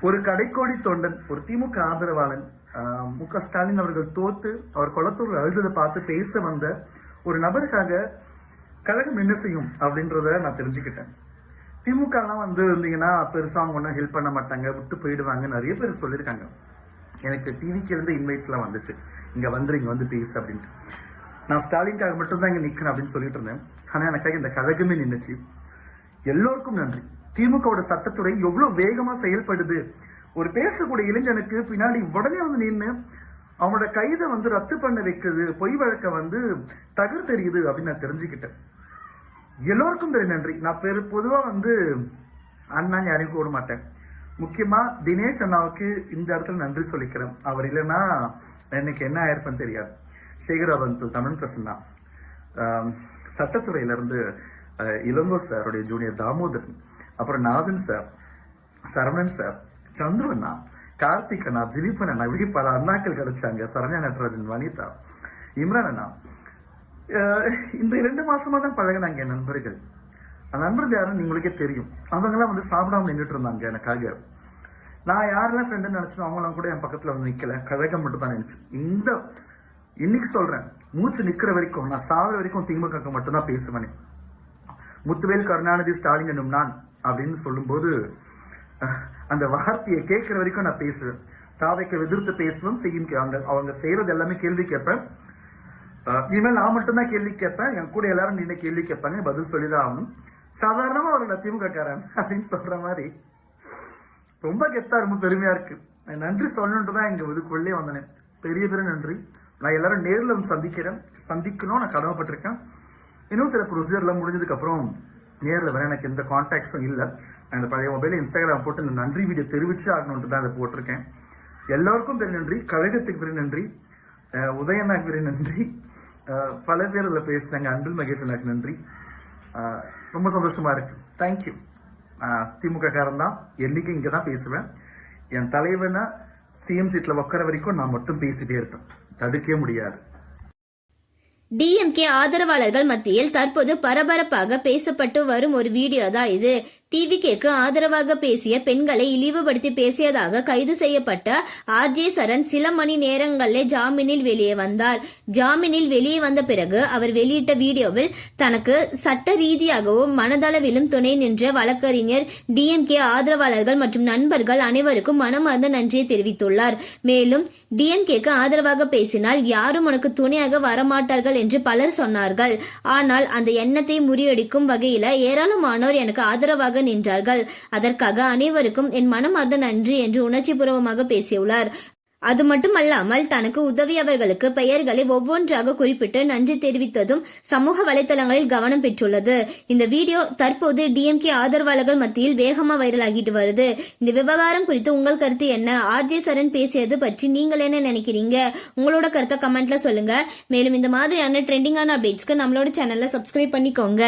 ஒரு கடைக்கோடி தொண்டன், ஒரு திமுக ஆதரவாளன் மு.க. ஸ்டாலின் அவர்கள் தோத்து அவர் குளத்தூர் அழுததை பார்த்து பேச வந்த ஒரு நபருக்காக கழகம் என்ன செய்யும் அப்படின்றத நான் தெரிஞ்சுக்கிட்டேன். திமுகலாம் இருந்தீங்கன்னா பெருசா அவங்க ஒன்றும் ஹெல்ப் பண்ண மாட்டாங்க, விட்டு போயிடுவாங்க, நிறைய பேர் சொல்லியிருக்காங்க. எனக்கு டிவிக்கு இருந்து இன்வைட்ஸ்லாம் வந்துச்சு, இங்க வந்து பேசு அப்படின்ட்டு. நான் ஸ்டாலினுக்காக மட்டும்தான் இங்க நிற்கணும் அப்படின்னு சொல்லிட்டு இருந்தேன். ஆனா எனக்காக இந்த கழகமே நின்றுச்சு. எல்லோருக்கும் நன்றி. திமுகவோட சட்டத்துறை எவ்வளவு வேகமா செயல்படுது. ஒரு பேசக்கூடிய இளைஞனுக்கு பின்னாடி உடனே நின்று அவனோட கைதை ரத்து பண்ண வைக்குது, பொய் வழக்க தகர்த்தெறியுது அப்படின்னு நான் தெரிஞ்சுக்கிட்டேன். எல்லோருக்கும் பெரிய நன்றி. நான் பொதுவா அண்ணான்னு யாரையும் கூட மாட்டேன். முக்கியமா தினேஷ் அண்ணாவுக்கு இந்த இடத்துல நன்றி சொல்லிக்கிறேன். அவர் இல்லைன்னா எனக்கு என்ன ஆயிருப்பேன்னு தெரியாது. சேகராபந்து, தமிழ் பிரசன்னா, சட்டத்துறையில இருந்து இளங்கோ சாருடைய ஜூனியர் தாமோதரன், அப்புறம் நாதன் சார், சரவணன் சார், சந்துரு அண்ணா, கார்த்திக் அண்ணா, திலீபன் அண்ணா, இப்படி பல அண்ணாக்கள் கிடைச்சாங்க. சரண்யா நட்ராஜன், வனிதா, இம்ரான் அண்ணா. இந்த 2 மாசமா தான் பழகினாங்க என் நண்பர்கள். அந்த நண்பர்கள் யாரும் நீங்களுக்கே தெரியும். அவங்கெல்லாம் சாப்பிடாம நின்றுட்டு இருந்தாங்க எனக்காக. நான் யாரெல்லாம் ஃப்ரெண்டுன்னு நினைச்சோம் அவங்களாம் கூட என் பக்கத்துல நிக்கல, கழகம் மட்டும் தான் நினைச்சு. இன்னைக்கு சொல்றேன், மூச்சு நிக்கிற வரைக்கும், நான் சாகிற வரைக்கும் திமுக மட்டும்தான் பேசுவேனே. முத்துவேல் கருணாநிதி ஸ்டாலின் என்னும் நான் அப்படின்னு சொல்லும்போது அந்த வார்த்தையை கேட்கிற வரைக்கும் நான் பேசுவேன். தாவைக்கு எதிர்த்து பேசுவேன், செய்யும் அவங்க செய்யறது எல்லாமே கேள்வி கேட்பேன். இனிமேல் நான் மட்டும்தான் கேள்வி கேட்பேன், என் கூட எல்லாரும் நின்று கேள்வி கேட்பாங்க, பதில் சொல்லிதான் ஆகணும். சாதாரணமா அவரோட திமுக காரன் அப்படின்னு சொல்ற மாதிரி ரொம்ப கெத்தா, ரொம்ப பெருமையா இருக்கு. நன்றி சொல்லணுன்ட்டு தான் எங்க இதுக்குள்ளே வந்தேன். பெரிய பெரிய நன்றி. நான் எல்லாரும் நேரில் சந்திக்கணும் நான் கடமைப்பட்டிருக்கேன். இன்னும் சில ப்ரொசீஜர்லாம் முடிஞ்சதுக்கு அப்புறம் நேரில் வர எனக்கு எந்த கான்டாக்ட்ஸும் இல்லை. நான் இந்த பழைய மொபைலில் இன்ஸ்டாகிராம் போட்டு இந்த நன்றி வீடியோ தெரிவிச்சு ஆகணுன்ட்டு தான் அதை போட்டிருக்கேன். எல்லாருக்கும் பெரிய நன்றி. கழகத்துக்கு பெரிய நன்றி. உதயண்ணாக்கு பெரிய நன்றி. பல பேர் அதில் பேசினாங்க. அன்பில் மகேஷ் அண்ணாக்கு நன்றி. ரொம்ப சந்தோஷமா இருக்கு. தேங்க்யூ. திமுக காரன் தான், என்னைக்கு இங்கே தான் பேசுவேன். என் தலைவனை சிஎம் சீட்ல உட்கார வரைக்கும் நான் மட்டும் பேசிட்டே இருப்பேன், தடுக்கவே முடியாது. டிஎம்கே ஆதரவாளர்கள் மத்தியில் தற்போது பரபரப்பாக பேசப்பட்டு வரும் ஒரு வீடியோ தான் இது. டிவிகேக்கு ஆதரவாக பேசிய பெண்களை இழிவுபடுத்தி பேசியதாக கைது செய்யப்பட்ட ஆர்ஜே சரண் சில மணி நேரங்களில் ஜாமீனில் வெளியே வந்தார். ஜாமீனில் வெளியே வந்த பிறகு அவர் வெளியிட்ட வீடியோவில் தனக்கு சட்ட ரீதியாகவும் மனதளவிலும் துணை நின்ற வழக்கறிஞர், டிஎம்கே ஆதரவாளர்கள் மற்றும் நண்பர்கள் அனைவருக்கும் மனமார்ந்த நன்றியை தெரிவித்துள்ளார். மேலும் டிஎம்கேக்கு ஆதரவாக பேசினால் யாரும் உனக்கு துணையாக வரமாட்டார்கள் என்று பலர் சொன்னார்கள். ஆனால் அந்த எண்ணத்தை முறியடிக்கும் வகையில ஏராளமானோர் எனக்கு ஆதரவாக நின்றார்கள். அதற்காக அனைவருக்கும் என் மனமார்ந்த நன்றி என்று உணர்ச்சிபூர்வமாக பேசியுள்ளார். அது மட்டுமல்லாமல் தனக்கு உதவியவர்களுக்கு பெயர்களை ஒவ்வொன்றாக குறிப்பிட்டு நன்றி தெரிவித்ததும் சமூக வலைதளங்களில் கவனம் பெற்றுள்ளது. இந்த வீடியோ தற்போது டிஎம்கே ஆதரவாளர்கள் மத்தியில் வேகமா வைரலாகிட்டு வருது. இந்த விவகாரம் குறித்து உங்கள் கருத்து என்ன? ஆர்ஜே சரண் பேசியது பற்றி நீங்கள் என்ன நினைக்கிறீங்க? உங்களோட கருத்தை கமெண்ட்ல சொல்லுங்க. மேலும் இந்த மாதிரியான ட்ரெண்டிங்கான அப்டேட்ஸ்க்கு நம்மளோட சேனல்ல சப்ஸ்கிரைப் பண்ணிக்கோங்க.